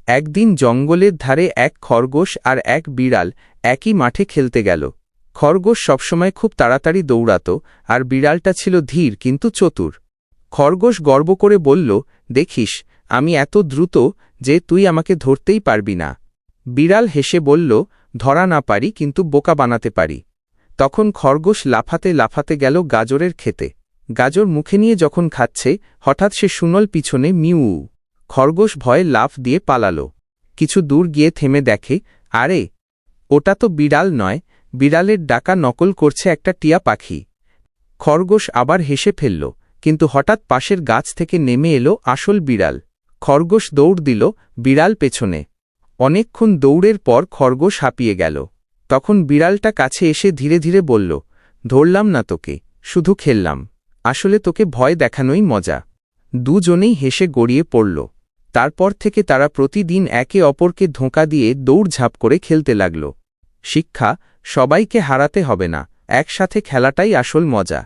একদিন জঙ্গলের ধারে এক খরগোশ আর এক বিড়াল একই মাঠে খেলতে গেল। খরগোশ সবসময় খুব তাড়াতাড়ি দৌড়াত, আর বিড়ালটা ছিল ধীর কিন্তু চতুর। খরগোশ গর্ব করে বলল, দেখিস, আমি এত দ্রুত যে তুই আমাকে ধরতেই পারবি না। বিড়াল হেসে বলল, ধরা না পারি, কিন্তু বোকা বানাতে পারি। তখন খরগোশ লাফাতে লাফাতে গেল গাজরের খেতে। গাজর মুখে নিয়ে যখন খাচ্ছে, হঠাৎ সে শুনল পিছনে মিউ। খরগোশ ভয়ে লাফ দিয়ে পালাল। কিছু দূর গিয়ে থেমে দেখে, আরে, ওটা তো বিড়াল নয়, বিড়ালের ডাকা নকল করছে একটা টিয়া পাখি। খরগোশ আবার হেসে ফেলল, কিন্তু হঠাৎ পাশের গাছ থেকে নেমে এলো আসল বিড়াল। খরগোশ দৌড় দিল, বিড়াল পেছনে। অনেকক্ষণ দৌড়ের পর খরগোশ হাঁপিয়ে গেল। তখন বিড়ালটা কাছে এসে ধীরে ধীরে বলল, ধরলাম না তোকে, শুধু খেললাম। আসলে তোকে ভয় দেখানোই মজা। দুজনেই হেসে গড়িয়ে পড়ল। তারপর থেকে তারা প্রতিদিন একে অপরকে ধোঁকা দিয়ে দৌড়ঝাঁপ করে খেলতে লাগল। শিক্ষা: সবাইকে হারাতে হবে না, একসাথে খেলাটাই আসল মজা।